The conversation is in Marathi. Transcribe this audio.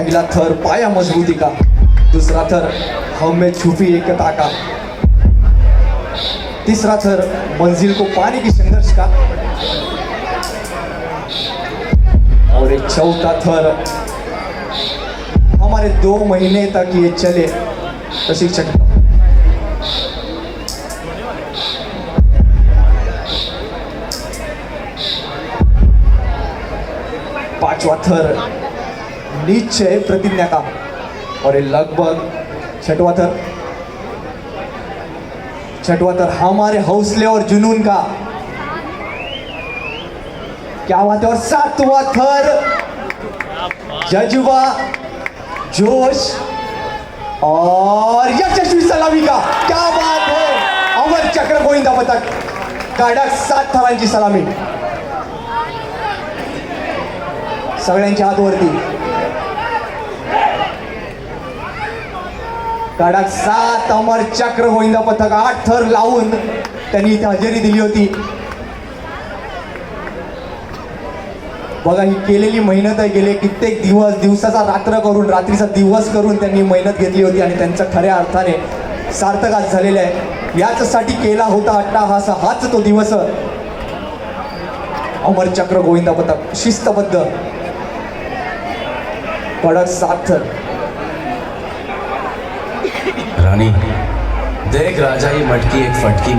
पहिला थर पाया मजबूती का, दूसरा थर हम में छुपी एकता का, तीसरा थर मंजिल को पाने की संघर्ष का, और एक चौथा थर हमारे 2 महीने तक ये चले प्रशिक्षण का। पांचवा थर निश्चय प्रतिज्ञा का, और ये लगभग छठवां थर हमारे हौसले और जुनून का। क्या बात है। और 7वां थर जज्बा, जोश और यशस्वी सलामी का। क्या बात है। अमर चक्र गोविंदा पथक, कडक 7 थरांची सलामी, सगळ्यांच्या हातवरती कडक 7 अमर चक्र गोविंदा पथक, 8 थर लावून त्यांनी इथे हजेरी दिली होती। बघा, ही केलेली मेहनत आहे, गेले कित्येक दिवसाचा रात्र करून, रात्रीचा दिवस करून त्यांनी मेहनत घेतली होती आणि त्यांचा खऱ्या अर्थाने सार्थक आज झालेला आहे। याचसाठी केला होता अट्टाहास, हाच तो दिवस। अमर चक्र गोविंदा पथक शिस्तबद्ध, कडक 7 थर। रानी देख राजा, ही मटकी एक फटकी